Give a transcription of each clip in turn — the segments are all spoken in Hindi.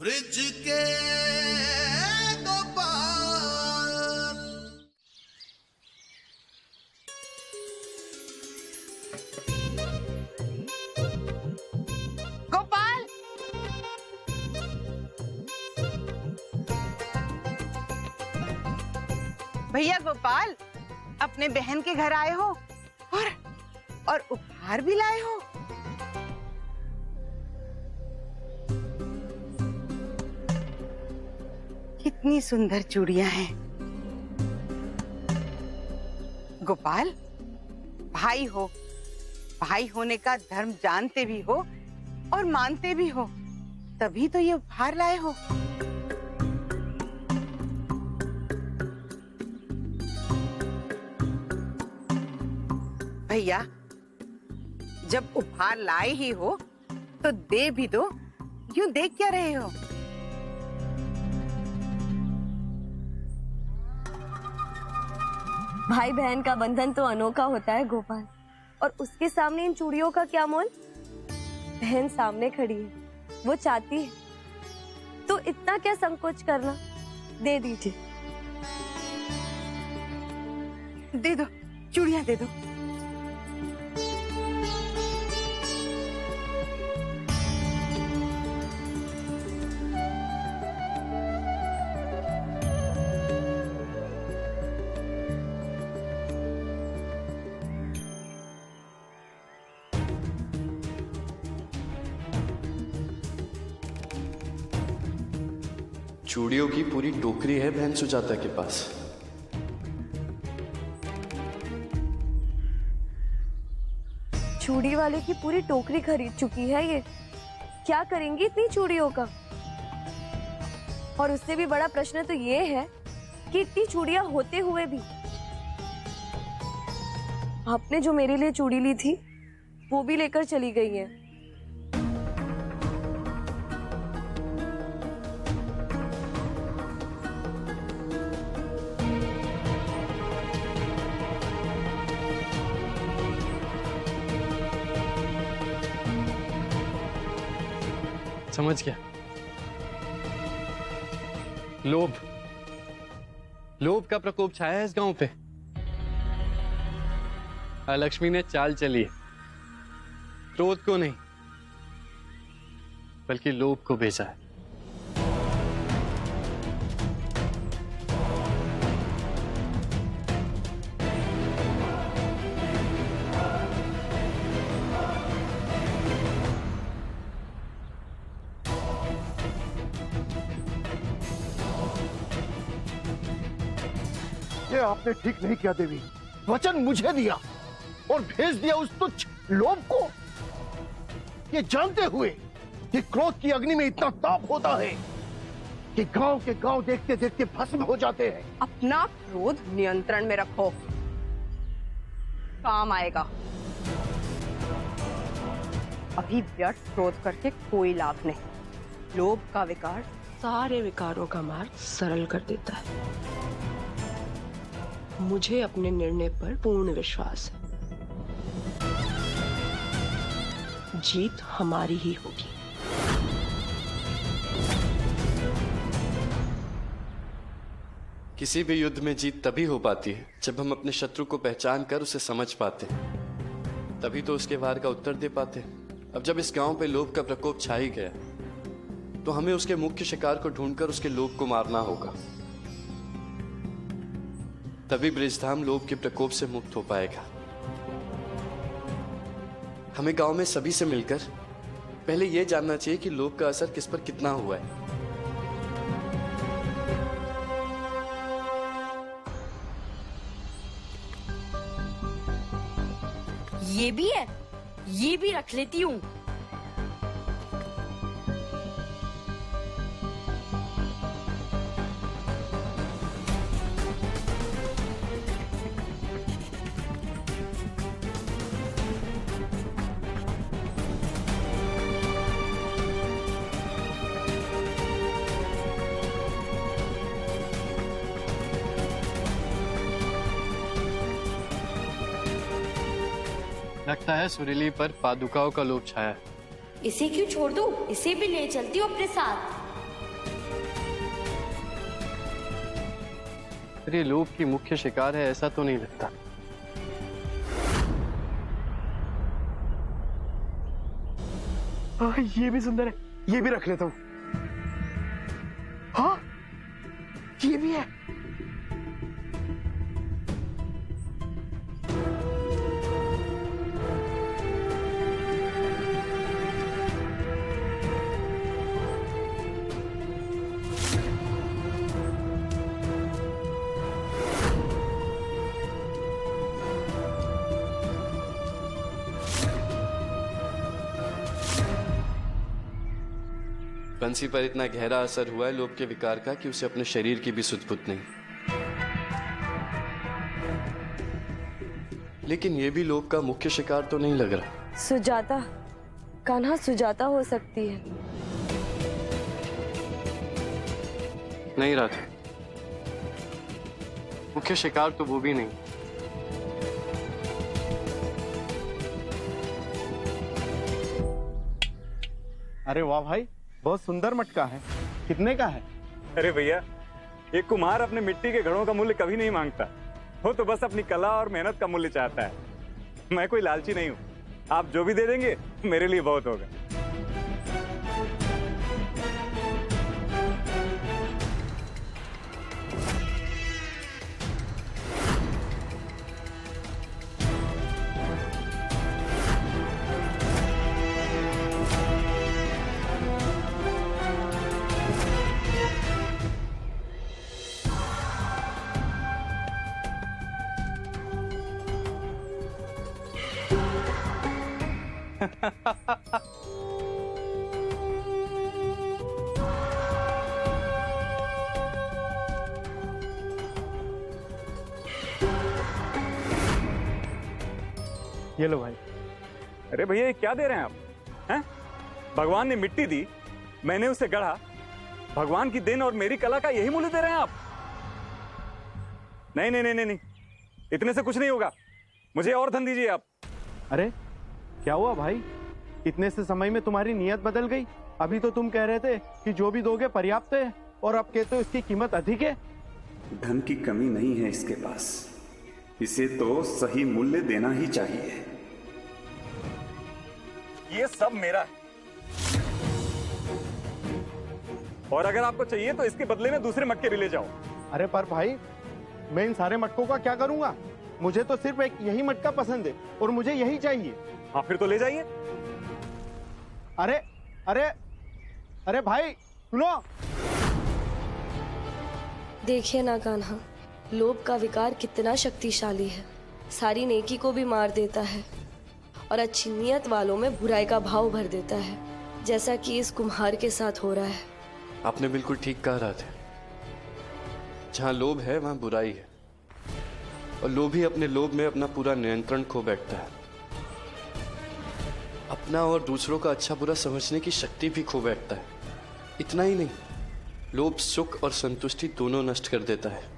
ब्रिज के दो पार। गोपाल, भैया गोपाल, अपने बहन के घर आए हो और उपहार भी लाए हो। कितनी सुंदर चूड़ियां हैं। गोपाल, भाई हो, भाई होने का धर्म जानते भी हो और मानते भी हो, तभी तो ये उपहार लाए हो। भैया, जब उपहार लाए ही हो तो दे भी दो, यूं देख क्या रहे हो? भाई बहन का बंधन तो अनोखा होता है गोपाल, और उसके सामने इन चूड़ियों का क्या मोल। बहन सामने खड़ी है, वो चाहती है तो इतना क्या संकोच करना। दे दीजिए। दे दो, चूड़ियां दे दो। चूड़ियों की पूरी टोकरी है बहन सुजाता के पास। चूड़ी वाले की पूरी टोकरी खरीद चुकी है ये। क्या करेंगी इतनी चूड़ियों का? और उससे भी बड़ा प्रश्न तो ये है कि इतनी चूड़ियां होते हुए भी आपने जो मेरे लिए चूड़ी ली थी वो भी लेकर चली गई है। समझ गया। लोभ का प्रकोप छाया है इस गांव पे। लक्ष्मी ने चाल चली है, क्रोध को नहीं बल्कि लोभ को भेजा है। ये आपने ठीक नहीं किया देवी। वचन मुझे दिया और भेज दिया उस तुच्छ लोभ को, ये जानते हुए कि क्रोध की अग्नि में इतना ताप होता है कि गांव के गांव देखते देखते भस्म हो जाते हैं। अपना क्रोध नियंत्रण में रखो, काम आएगा। अभी व्यर्थ क्रोध करके कोई लाभ नहीं। लोभ का विकार सारे विकारों का मार्ग सरल कर देता है। मुझे अपने निर्णय पर पूर्ण विश्वास है। जीत हमारी ही होगी। किसी भी युद्ध में जीत तभी हो पाती है जब हम अपने शत्रु को पहचान कर उसे समझ पाते हैं, तभी तो उसके वार का उत्तर दे पाते हैं। अब जब इस गांव पे लोभ का प्रकोप छा ही गया तो हमें उसके मुख्य शिकार को ढूंढकर उसके लोभ को मारना होगा। तभी ब्रिजधाम लोभ के प्रकोप से मुक्त हो पाएगा। हमें गांव में सभी से मिलकर पहले यह जानना चाहिए कि लोभ का असर किस पर कितना हुआ है। ये भी है, ये भी रख लेती हूँ। लगता है सुरीली पर पादुकाओं का लोभ छाया है। इसे क्यों छोड़ दूं? इसे भी ले चलती हूँ अपने साथ। पर ये लोभ की मुख्य शिकार है ऐसा तो नहीं लगता। हाँ, ये भी सुंदर है, ये भी रख लेता हूँ। हाँ, ये भी है। बंसी पर इतना गहरा असर हुआ है लोभ के विकार का कि उसे अपने शरीर की भी सुध-बुध नहीं। लेकिन यह भी लोभ का मुख्य शिकार तो नहीं लग रहा। सुजाता, कान्हा सुजाता हो सकती है। नहीं राधे, मुख्य शिकार तो वो भी नहीं। अरे वाह भाई, बहुत सुंदर मटका है। कितने का है? अरे भैया, एक कुम्हार अपने मिट्टी के घड़ों का मूल्य कभी नहीं मांगता। वो तो बस अपनी कला और मेहनत का मूल्य चाहता है। मैं कोई लालची नहीं हूँ। आप जो भी दे देंगे मेरे लिए बहुत होगा। ये लो भाई। अरे भैया, ये क्या दे रहे हैं आप? हैं? भगवान ने मिट्टी दी, मैंने उसे गढ़ा। भगवान की देन और मेरी कला का यही मूल्य दे रहे हैं आप? नहीं नहीं नहीं नहीं नहीं, इतने से कुछ नहीं होगा। मुझे और धन दीजिए आप। अरे क्या हुआ भाई, इतने से समय में तुम्हारी नीयत बदल गई? अभी तो तुम कह रहे थे कि जो भी दोगे पर्याप्त है, और अब कहते हो इसकी कीमत अधिक है। धन की कमी नहीं है इसके पास, इसे तो सही मूल्य देना ही चाहिए। ये सब मेरा है, और अगर आपको चाहिए तो इसके बदले में दूसरे मटके भी ले जाओ। अरे पर भाई, मैं इन सारे मटकों का क्या करूंगा? मुझे तो सिर्फ एक यही मटका पसंद है और मुझे यही चाहिए। हाँ, फिर तो ले जाइए। अरे अरे अरे भाई सुनो। देखिए ना कान्हा, लोभ का विकार कितना शक्तिशाली है। सारी नेकी को भी मार देता है और अच्छी नियत वालों में बुराई का भाव भर देता है, जैसा कि इस कुम्हार के साथ हो रहा है। आपने बिल्कुल ठीक कहा राधे। जहां लोभ है वहां बुराई है, और लोभी अपने लोभ में अपना पूरा नियंत्रण खो बैठता है। अपना और दूसरों का अच्छा बुरा समझने की शक्ति भी खो बैठता है। इतना ही नहीं, लोभ सुख और संतुष्टि दोनों नष्ट कर देता है।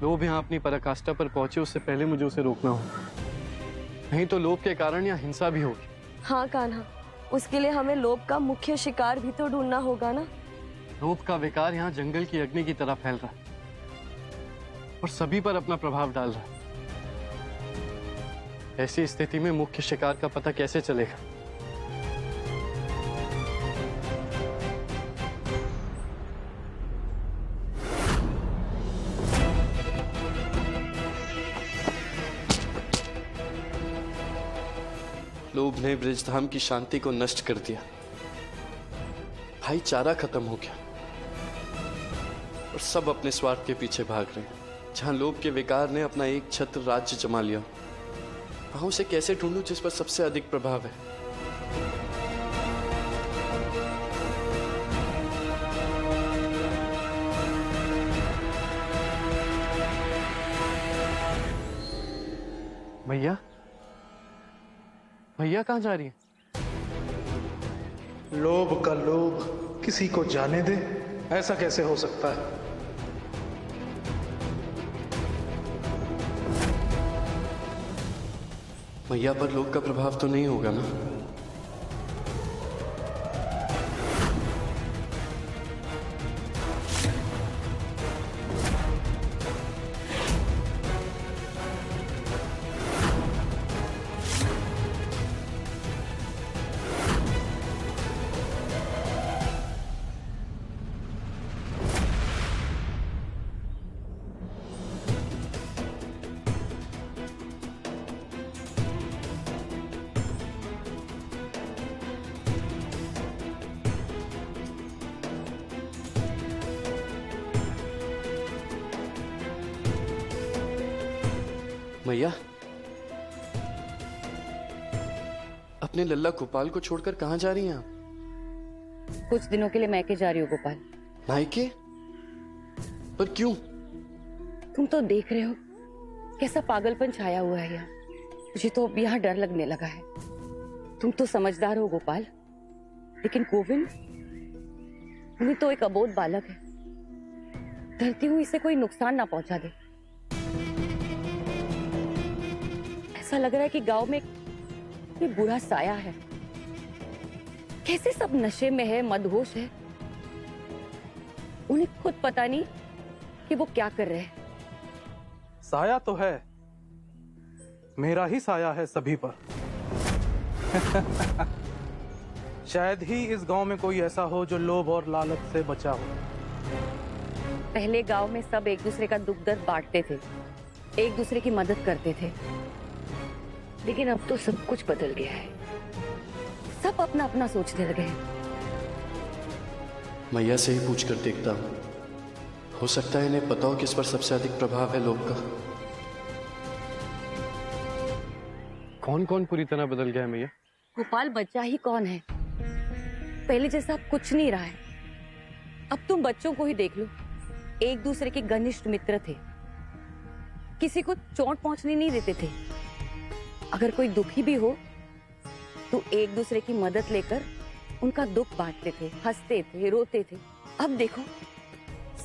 लोभ यहाँ अपनी पराकाष्ठा पर पहुंचे उससे पहले मुझे उसे रोकना होगा, नहीं तो लोभ के कारण यहाँ हिंसा भी होगी। हाँ कान्हा, उसके लिए हमें लोभ का मुख्य शिकार भी तो ढूंढना होगा ना। लोभ का विकार यहाँ जंगल की अग्नि की तरह फैल रहा है और सभी पर अपना प्रभाव डाल रहा है। ऐसी स्थिति में मुख्य शिकार का पता कैसे चलेगा? लोभ ने ब्रजधाम की शांति को नष्ट कर दिया, भाईचारा खत्म हो गया और सब अपने स्वार्थ के पीछे भाग रहे हैं। जहां लोभ के विकार ने अपना एक छत्र राज्य जमा लिया, वहां उसे कैसे ढूंढूं जिस पर सबसे अधिक प्रभाव है? भैया, भैया कहाँ जा रही है? लोभ का लोभ किसी को जाने दे, ऐसा कैसे हो सकता है? भैया पर लोग का प्रभाव तो नहीं होगा ना? भैया, अपने लल्ला गोपाल को छोड़कर कहाँ जा रही हैं आप? कुछ दिनों के लिए मैके जा रही हूँ गोपाल। मायके? पर क्यों? तुम तो देख रहे हो कैसा पागलपन छाया हुआ है यहाँ। मुझे तो अब यहाँ डर लगने लगा है। तुम तो समझदार हो गोपाल, लेकिन गोविंद उन्हें तो एक अबोध बालक है। डरती हूँ इसे कोई नुकसान ना पहुंचा दे। ऐसा लग रहा है कि गांव में कोई बुरा साया है। कैसे सब नशे में है, मदहोश है। उन्हें खुद पता नहीं कि वो क्या कर रहे हैं। साया तो है, मेरा ही साया है सभी पर। शायद ही इस गांव में कोई ऐसा हो जो लोभ और लालच से बचा हो। पहले गांव में सब एक दूसरे का दुख दर्द बांटते थे, एक दूसरे की मदद करते थे, लेकिन अब तो सब कुछ बदल गया है। सब अपना अपना सोचने लगे हैं। मैया से ही पूछ कर देखता हूँ, हो सकता है इन्हें पता हो किस पर सबसे अधिक प्रभाव है लोभ का। कौन कौन पूरी तरह बदल गया है मैया? गोपाल बच्चा ही कौन है? पहले जैसा अब कुछ नहीं रहा है। अब तुम बच्चों को ही देख लो, एक दूसरे के घनिष्ठ मित्र थे, किसी को चोट पहुंचने नहीं देते थे। अगर कोई दुखी भी हो तो एक दूसरे की मदद लेकर उनका दुख बांटते थे, हंसते थे, रोते थे। अब देखो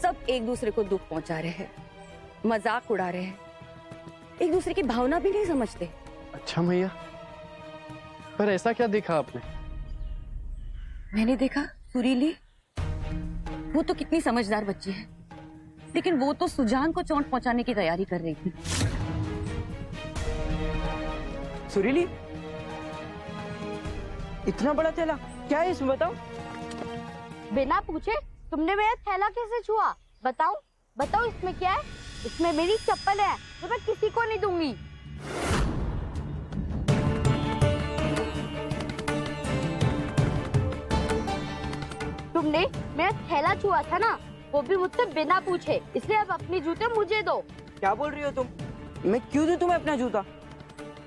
सब एक दूसरे को दुख पहुंचा रहे हैं, मजाक उड़ा रहे हैं, एक दूसरे की भावना भी नहीं समझते। अच्छा मैया, पर ऐसा क्या देखा आपने? मैंने देखा सुरीली, वो तो कितनी समझदार बच्ची है, लेकिन वो तो सुजान को चोट पहुंचाने की तैयारी कर रही थी। सुरीली, इतना बड़ा थैला क्या है इसमें, बताओ। बिना पूछे तुमने मेरा थैला कैसे छुआ? बताओ बताओ, इसमें क्या है? इसमें मेरी चप्पल है जो मैं किसी को नहीं दूंगी। तुमने मेरा थैला छुआ था ना, वो भी मुझसे बिना पूछे, इसलिए अब अपनी जूते मुझे दो। क्या बोल रही हो तुम? मैं क्यों दूं तुम्हें अपना जूता?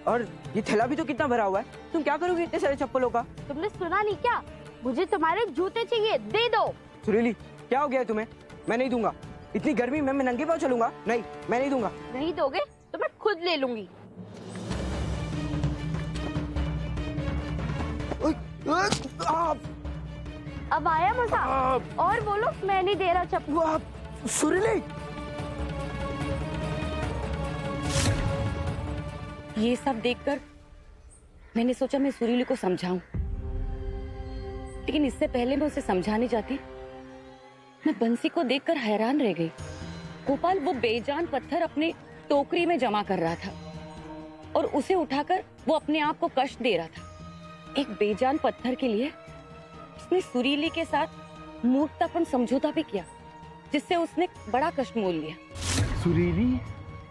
और ये थैला भी तो कितना भरा हुआ है, तुम क्या करोगे इतने सारे चप्पलों का? तुमने सुना नहीं क्या? मुझे तुम्हारे जूते चाहिए, दे दो। सुरीली, क्या हो गया है तुम्हें? मैं नहीं दूंगा। इतनी गर्मी में मैं नंगे पांव चलूंगा? नहीं, मैं नहीं दूंगा। नहीं दोगे तो मैं खुद ले लूंगी। अब आया मजा? और बोलो, मैं नहीं दे रहा चप्पल। सुरीली, ये सब देखकर मैंने सोचा मैं सुरीली को समझाऊं, लेकिन इससे पहले मैं उसे समझाने जाती, मैं बंसी को देखकर हैरान रह गई। गोपाल वो बेजान पत्थर अपने टोकरी में जमा कर रहा था और उसे उठाकर वो अपने आप को कष्ट दे रहा था। एक बेजान पत्थर के लिए उसने सुरीली के साथ मूर्खतापूर्ण समझौता भी किया, जिससे उसने बड़ा कष्ट मोल लिया। सुरीली,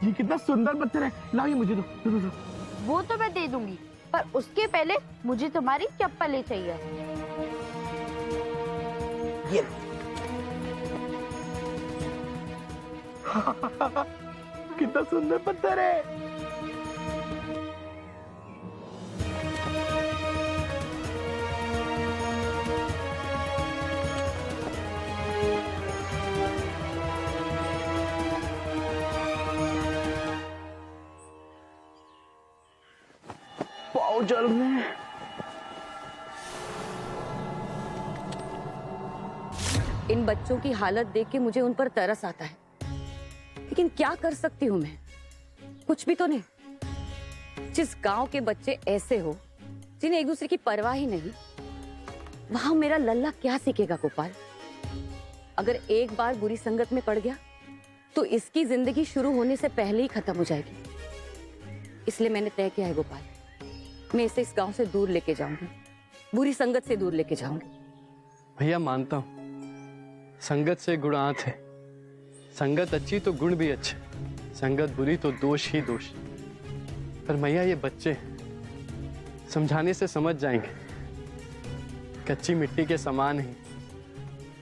ये कितना सुंदर पत्थर है, लाओ ये मुझे दो। वो तो मैं दे दूंगी, पर उसके पहले मुझे तुम्हारी चप्पलें चाहिए। ये कितना सुंदर पत्थर है। पाँव जलने। इन बच्चों की हालत देख के मुझे उन पर तरस आता है, लेकिन क्या कर सकती हूँ मैं? कुछ भी तो नहीं। जिस गांव के बच्चे ऐसे हो जिन्हें एक दूसरे की परवाह ही नहीं, वहां मेरा लल्ला क्या सीखेगा गोपाल? अगर एक बार बुरी संगत में पड़ गया तो इसकी जिंदगी शुरू होने से पहले ही खत्म हो जाएगी। इसलिए मैंने तय किया है गोपाल, मैं इसे इस गांव से दूर लेके जाऊंगी, बुरी संगत से दूर लेके जाऊंगी। भैया मानता हूँ, संगत से गुण आत है। संगत अच्छी तो गुण भी अच्छे, संगत बुरी तो दोष ही दोष। पर मैया ये बच्चे समझाने से समझ जाएंगे, कच्ची मिट्टी के समान ही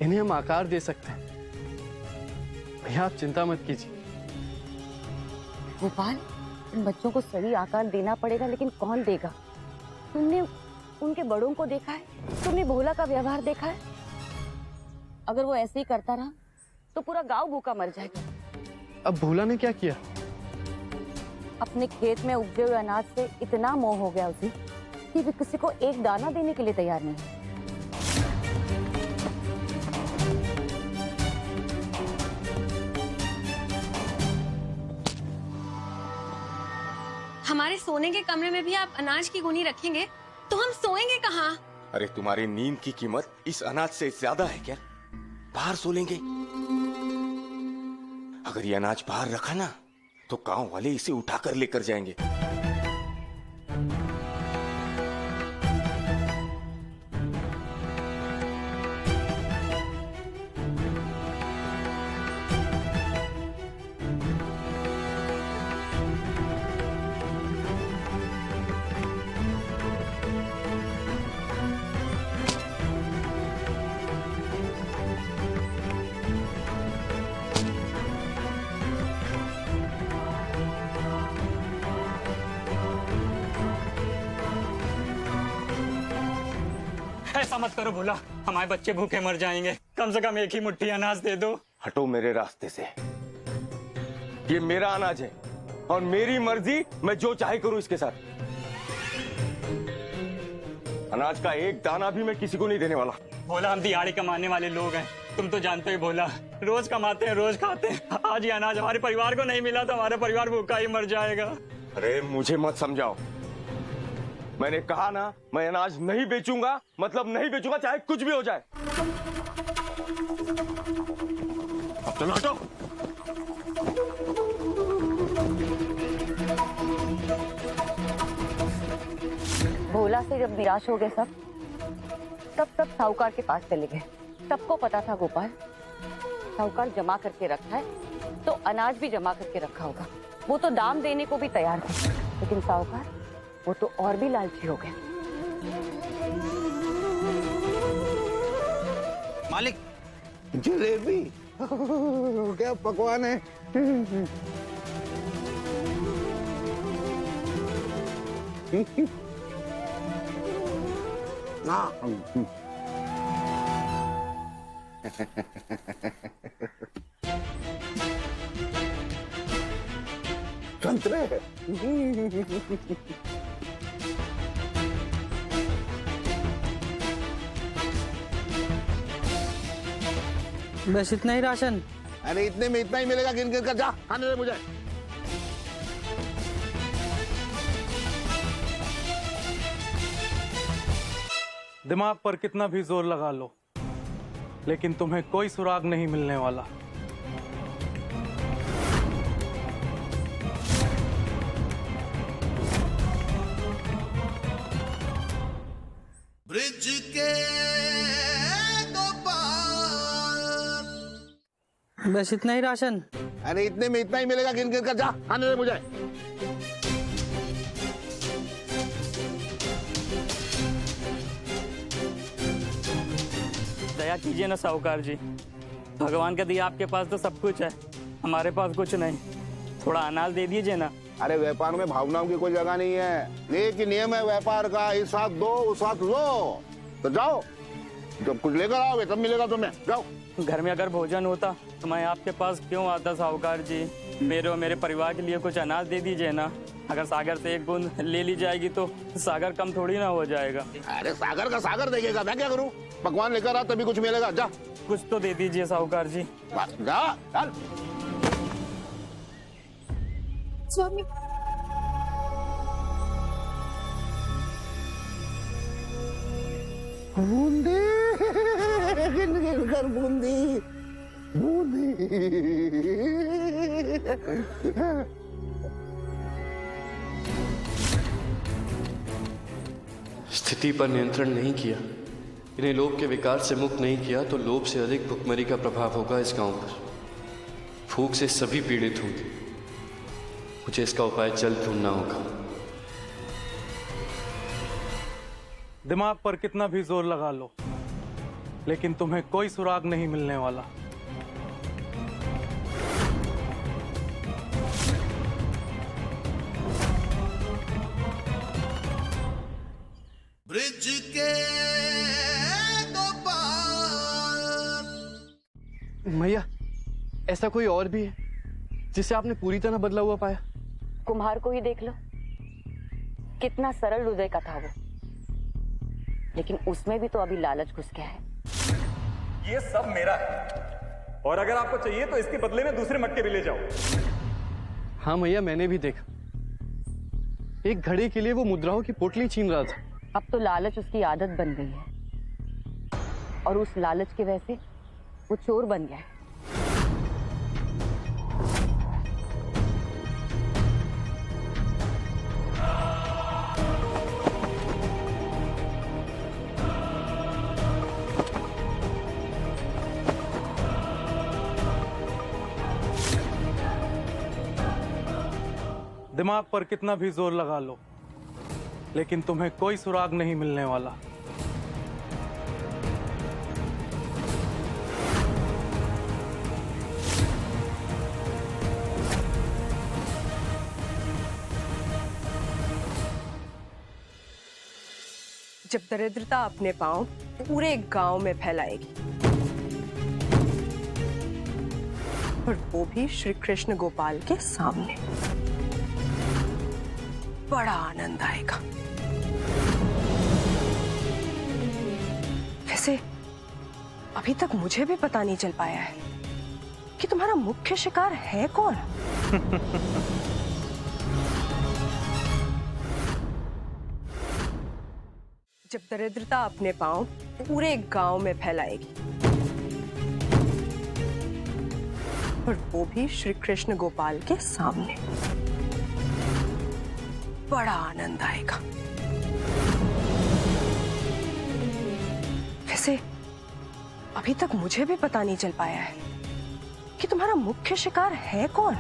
इन्हें हम आकार दे सकते हैं। भैया आप चिंता मत कीजिए। गोपाल, इन बच्चों को सही आकार देना पड़ेगा, लेकिन कौन देगा? तुमने उनके बड़ों को देखा है? तुमने भोला का व्यवहार देखा है? अगर वो ऐसे ही करता रहा तो पूरा गांव भूखा मर जाएगा। अब भोला ने क्या किया? अपने खेत में उगते हुए अनाज से इतना मोह हो गया उसे कि वे किसी को एक दाना देने के लिए तैयार नहीं है। हमारे सोने के कमरे में भी आप अनाज की गुनी रखेंगे तो हम सोएंगे कहाँ? अरे तुम्हारी नींद की कीमत इस अनाज से ज्यादा है क्या? बाहर सो लेंगे। अगर ये अनाज बाहर रखा ना तो गांव वाले इसे उठाकर लेकर जाएंगे। ऐसा मत करो भोला, हमारे बच्चे भूखे मर जाएंगे। कम से कम एक ही मुट्ठी अनाज दे दो। हटो मेरे रास्ते से। ये मेरा अनाज है और मेरी मर्जी, मैं जो चाहे करूं इसके साथ। अनाज का एक दाना भी मैं किसी को नहीं देने वाला। भोला, हम दिहाड़ी कमाने वाले लोग हैं, तुम तो जानते हो भोला। रोज कमाते हैं, रोज खाते हैं। आज ये अनाज हमारे परिवार को नहीं मिला तो हमारा परिवार भूखा ही मर जाएगा। अरे मुझे मत समझाओ, मैंने कहा ना मैं अनाज नहीं बेचूंगा, मतलब नहीं बेचूंगा, चाहे कुछ भी हो जाए। अब चलो हटो। भोला से जब निराश हो गए तब सब साहूकार के पास चले गए। सबको पता था गोपाल, साहूकार जमा करके रखा है तो अनाज भी जमा करके रखा होगा। वो तो दाम देने को भी तैयार थे, लेकिन साहूकार वो तो और भी लालची हो गए। मालिक, जलेबी क्या पकवान है। ना संतरे बस इतना ही राशन? अरे इतने में इतना ही मिलेगा, गिन गिन कर जा, खाने दे मुझे। दिमाग पर कितना भी जोर लगा लो, लेकिन तुम्हें कोई सुराग नहीं मिलने वाला। ब्रिज के दो पार। बस इतना ही राशन? अरे इतने में इतना ही मिलेगा, गिन गिन कर जा, खाने दे मुझे। दया कीजिए ना साहूकार जी, भगवान का दिया आपके पास तो सब कुछ है, हमारे पास कुछ नहीं। थोड़ा अनाज दे दीजिए ना। अरे व्यापार में भावनाओं की कोई जगह नहीं है। एक ही नियम है व्यापार का, इस हाथ दो उस हाथ लो। तो जाओ, जब कुछ लेकर आओगे तब मिलेगा तुम्हें। जाओ। घर में अगर भोजन होता तो मैं आपके पास क्यों आता साहूकार जी? मेरे और मेरे परिवार के लिए कुछ अनाज दे दीजिए ना। अगर सागर से एक बूंद ले ली जाएगी तो सागर कम थोड़ी ना हो जाएगा। अरे सागर का सागर देखेगा, मैं क्या करूं? पकवान लेकर आ तभी कुछ मिलेगा। जा कुछ तो दे दीजिए साहूकार जी। जा चल। स्वामी बूंदी गिर बूंदी बूंदी। स्थिति पर नियंत्रण नहीं किया, इन्हें लोभ के विकार से मुक्त नहीं किया तो लोभ से अधिक भुखमरी का प्रभाव होगा इस गांव पर। भूख से सभी पीड़ित होंगे। मुझे इसका उपाय जल्द ढूंढना होगा। दिमाग पर कितना भी जोर लगा लो, लेकिन तुम्हें कोई सुराग नहीं मिलने वाला। ब्रिज के गोपाल। मैया, ऐसा कोई और भी है जिसे आपने पूरी तरह बदला हुआ पाया? कुम्हार को ही देख लो, कितना सरल हृदय का था वो, लेकिन उसमें भी तो अभी लालच घुस गया है। ये सब मेरा है, और अगर आपको चाहिए तो इसके बदले में दूसरे मटके भी ले जाओ। हाँ मैया, मैंने भी देखा। एक घड़ी के लिए वो मुद्राओं की पोटली छीन रहा था। अब तो लालच उसकी आदत बन गई है, और उस लालच की वजह से वो चोर बन गया है। दिमाग पर कितना भी जोर लगा लो, लेकिन तुम्हें कोई सुराग नहीं मिलने वाला। जब दरिद्रता अपने पांव पूरे गांव में फैलाएगी, और वो भी श्री कृष्ण गोपाल के सामने, बड़ा आनंद आएगा। वैसे अभी तक मुझे भी पता नहीं चल पाया है कि तुम्हारा मुख्य शिकार है कौन। जब दरिद्रता अपने पांव पूरे गांव में फैलाएगी, और वो भी श्री कृष्ण गोपाल के सामने, बड़ा आनंद आएगा। वैसे अभी तक मुझे भी पता नहीं चल पाया है कि तुम्हारा मुख्य शिकार है कौन।